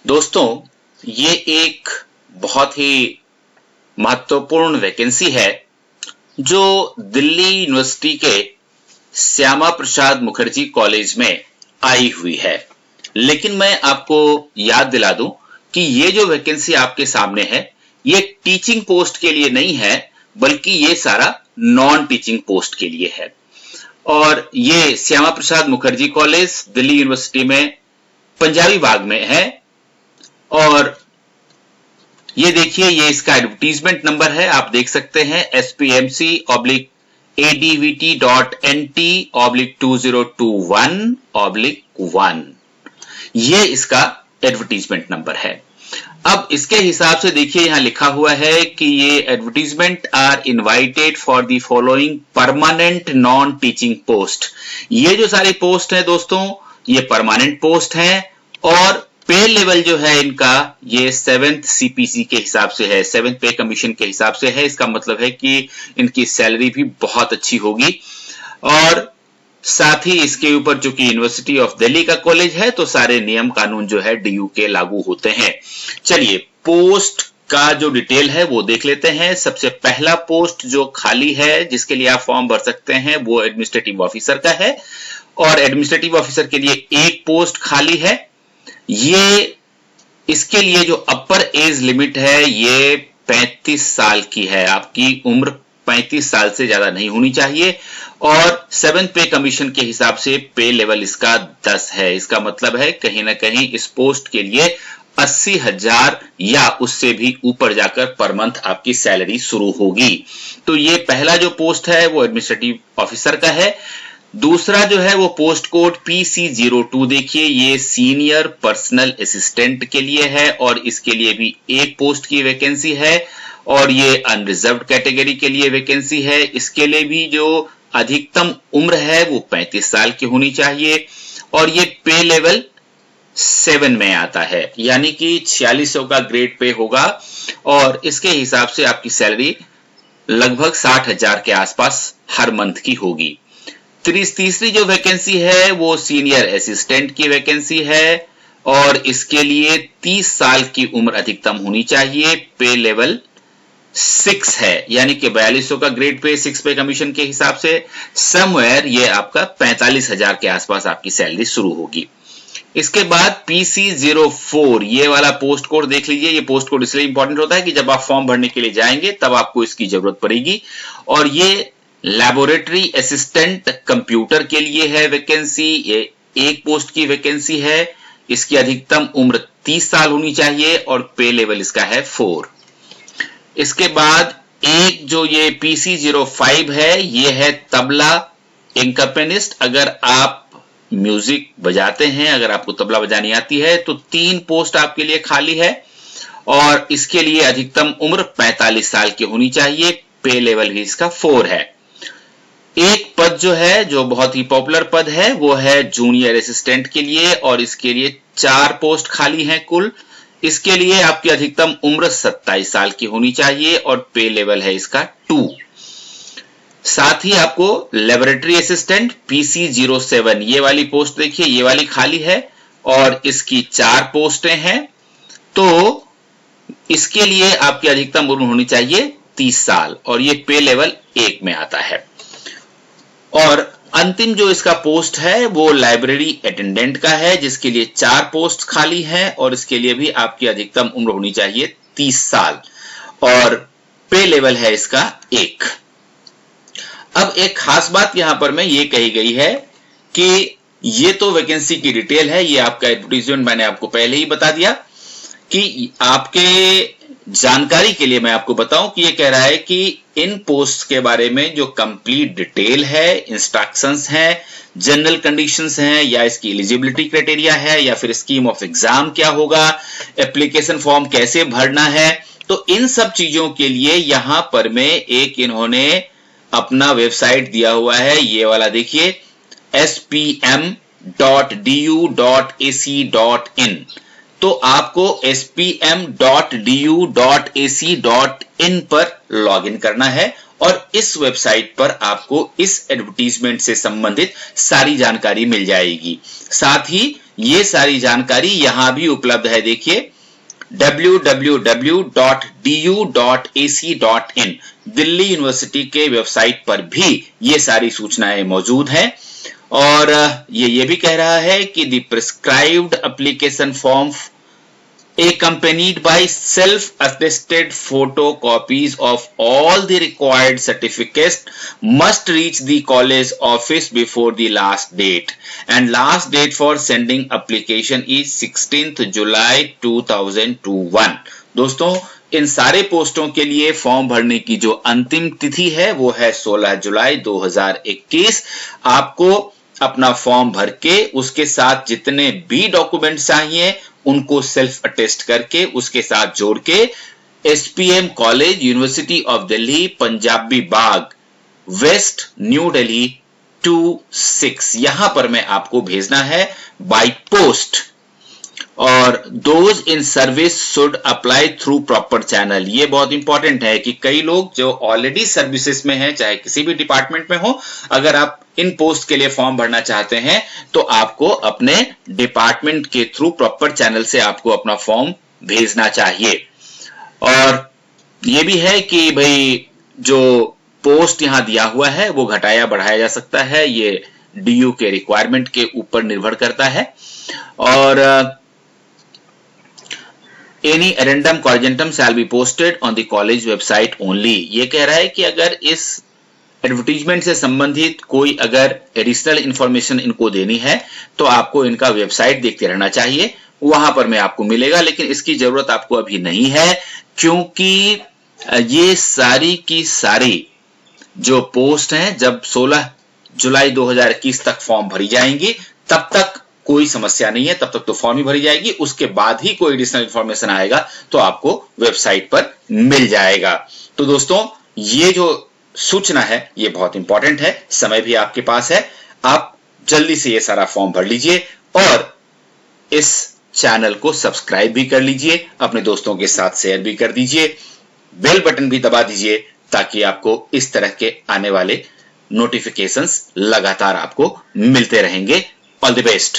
दोस्तों, ये एक बहुत ही महत्वपूर्ण वैकेंसी है जो दिल्ली यूनिवर्सिटी के श्यामा प्रसाद मुखर्जी कॉलेज में आई हुई है। लेकिन मैं आपको याद दिला दूं कि ये जो वैकेंसी आपके सामने है, ये टीचिंग पोस्ट के लिए नहीं है, बल्कि ये सारा नॉन टीचिंग पोस्ट के लिए है। और ये श्यामा प्रसाद मुखर्जी कॉलेज दिल्ली यूनिवर्सिटी में पंजाबी बाग में है। और ये देखिए, ये इसका एडवर्टीजमेंट नंबर है, आप देख सकते हैं spmc/advt/2021/1। ये इसका एडवर्टीजमेंट नंबर है। अब इसके हिसाब से देखिए, यहां लिखा हुआ है कि ये advertisement are invited for the following permanent non teaching post. ये जो सारी पोस्ट है दोस्तों, ये परमानेंट पोस्ट है और पे लेवल जो है इनका, ये 7th CPC के हिसाब से है, 7th पे कमीशन के हिसाब से है। इसका मतलब है कि इनकी सैलरी भी बहुत अच्छी होगी। और साथ ही इसके ऊपर जो कि यूनिवर्सिटी ऑफ दिल्ली का कॉलेज है, तो सारे नियम कानून जो है DU के लागू होते हैं। चलिए, पोस्ट का जो डिटेल है वो देख लेते हैं। सबसे पहला पोस्ट जो खाली है, जिसके लिए आप फॉर्म भर सकते हैं, वो एडमिनिस्ट्रेटिव ऑफिसर का है। और एडमिनिस्ट्रेटिव ऑफिसर के लिए एक पोस्ट खाली है। ये इसके लिए जो अपर एज लिमिट है, ये 35 साल की है। आपकी उम्र 35 साल से ज्यादा नहीं होनी चाहिए। और 7th पे कमीशन के हिसाब से पे लेवल इसका 10 है। इसका मतलब है कहीं ना कहीं इस पोस्ट के लिए 80,000 या उससे भी ऊपर जाकर पर मंथ आपकी सैलरी शुरू होगी। तो ये पहला जो पोस्ट है वो एडमिनिस्ट्रेटिव ऑफिसर का है। दूसरा जो है वो पोस्ट कोड PC02, देखिए ये सीनियर पर्सनल असिस्टेंट के लिए है और इसके लिए भी एक पोस्ट की वैकेंसी है। और ये अनरिजर्व्ड कैटेगरी के लिए वैकेंसी है। इसके लिए भी जो अधिकतम उम्र है वो 35 साल की होनी चाहिए। और ये पे लेवल 7 में आता है, यानी कि 4600 का ग्रेड पे होगा। और इसके हिसाब से आपकी सैलरी लगभग 60,000 के आसपास हर मंथ की होगी। तीसरी जो वैकेंसी है वो सीनियर असिस्टेंट की वैकेंसी है और इसके लिए 30 साल की उम्र अधिकतम होनी चाहिए। पे लेवल 6 है, यानी कि 4200 का ग्रेड पे 6 पे कमीशन के हिसाब से समवेयर ये आपका 45,000 के आसपास आपकी सैलरी शुरू होगी। इसके बाद PC04, ये वाला पोस्ट कोड देख लीजिए। ये पोस्ट कोड इसलिए इंपॉर्टेंट होता है कि जब आप फॉर्म भरने के लिए जाएंगे तब आपको इसकी जरूरत पड़ेगी। और ये लैबोरेटरी असिस्टेंट कंप्यूटर के लिए है वैकेंसी। ये एक पोस्ट की वैकेंसी है। इसकी अधिकतम उम्र 30 साल होनी चाहिए और पे लेवल इसका है 4। इसके बाद एक जो ये PC05 है, ये है तबला इंकम्पेनिस्ट। अगर आप म्यूजिक बजाते हैं, अगर आपको तबला बजानी आती है, तो 3 पोस्ट आपके लिए खाली है और इसके लिए अधिकतम उम्र 45 साल की होनी चाहिए। पे लेवल भी इसका 4 है। एक पद जो है, जो बहुत ही पॉपुलर पद है, वो है जूनियर असिस्टेंट के लिए और इसके लिए 4 पोस्ट खाली हैं कुल। इसके लिए आपकी अधिकतम उम्र 27 साल की होनी चाहिए और पे लेवल है इसका 2। साथ ही आपको लेबोरेटरी असिस्टेंट PC07, ये वाली पोस्ट देखिए, ये वाली खाली है और इसकी 4 पोस्टें हैं। तो इसके लिए आपकी अधिकतम उम्र होनी चाहिए 30 साल और ये पे लेवल 1 में आता है। और अंतिम जो इसका पोस्ट है वो लाइब्रेरी अटेंडेंट का है, जिसके लिए 4 पोस्ट खाली हैं और इसके लिए भी आपकी अधिकतम उम्र होनी चाहिए 30 साल और पे लेवल है इसका 1। अब एक खास बात यहां पर में ये कही गई है कि ये तो वैकेंसी की डिटेल है, ये आपका एडवर्टाइजमेंट मैंने आपको पहले ही बता दिया। कि आपके जानकारी के लिए मैं आपको बताऊं कि ये कह रहा है कि इन पोस्ट के बारे में जो कंप्लीट डिटेल है, इंस्ट्रक्शंस हैं, जनरल कंडीशंस हैं, या इसकी एलिजिबिलिटी क्राइटेरिया है, या फिर स्कीम ऑफ एग्जाम क्या होगा, एप्लीकेशन फॉर्म कैसे भरना है, तो इन सब चीजों के लिए यहां पर में एक इन्होंने अपना वेबसाइट दिया हुआ है। ये वाला देखिए, spm.du.ac.in। तो आपको spm.du.ac.in पर लॉगिन करना है और इस वेबसाइट पर आपको इस एडवर्टीजमेंट से संबंधित सारी जानकारी मिल जाएगी। साथ ही ये सारी जानकारी यहां भी उपलब्ध है, देखिए www.du.ac.in दिल्ली यूनिवर्सिटी के वेबसाइट पर भी ये सारी सूचनाएं मौजूद हैं। और ये भी कह रहा है कि the prescribed application form accompanied by self-attested photocopies of all the required certificates must reach the college office before the last date, and last date for sending application is 16th July 2021। दोस्तों, इन सारे पोस्टों के लिए form भरने की जो अंतिम तिथि है वो है 16 जुलाई 2021। आपको अपना फॉर्म भर के उसके साथ जितने भी डॉक्यूमेंट चाहिए उनको सेल्फ अटेस्ट करके उसके साथ जोड़ के SPM college, university of Delhi, Punjabi Bagh, west, New Delhi 26 यहां पर में आपको भेजना है बाय पोस्ट। और those in service should apply through proper channel. ये बहुत इंपॉर्टेंट है कि कई लोग जो ऑलरेडी सर्विसेज में हैं, चाहे किसी भी डिपार्टमेंट में हो, अगर आप इन पोस्ट के लिए फॉर्म भरना चाहते हैं तो आपको अपने डिपार्टमेंट के थ्रू प्रॉपर चैनल से आपको अपना फॉर्म भेजना चाहिए। और ये भी है कि भाई जो पोस्ट यहां दिया हुआ है वो घटाया बढ़ाया जा सकता है, ये डीयू के रिक्वायरमेंट के ऊपर निर्भर करता है। और any addendum corrigendum shall be posted on the college website only. ये कह रहा है कि अगर इस एडवर्टीजमेंट से संबंधित कोई अगर एडिशनल इंफॉर्मेशन इनको देनी है तो आपको इनका वेबसाइट देखते रहना चाहिए, वहां पर में आपको मिलेगा। लेकिन इसकी जरूरत आपको अभी नहीं है, क्योंकि ये सारी की सारी जो पोस्ट हैं जब 16 जुलाई 2021 तक फॉर्म भरी जाएंगी तब तक कोई समस्या नहीं है, तब तक तो फॉर्म ही भरी जाएगी। उसके बाद ही कोई एडिशनल इंफॉर्मेशन आएगा तो आपको वेबसाइट पर मिल जाएगा। तो दोस्तों, ये जो सूचना है ये बहुत इंपॉर्टेंट है, समय भी आपके पास है, आप जल्दी से ये सारा फॉर्म भर लीजिए और इस चैनल को सब्सक्राइब भी कर लीजिए, अपने दोस्तों के साथ शेयर भी कर दीजिए, बेल बटन भी दबा दीजिए ताकि आपको इस तरह के आने वाले नोटिफिकेशंस लगातार आपको मिलते रहेंगे। All the best.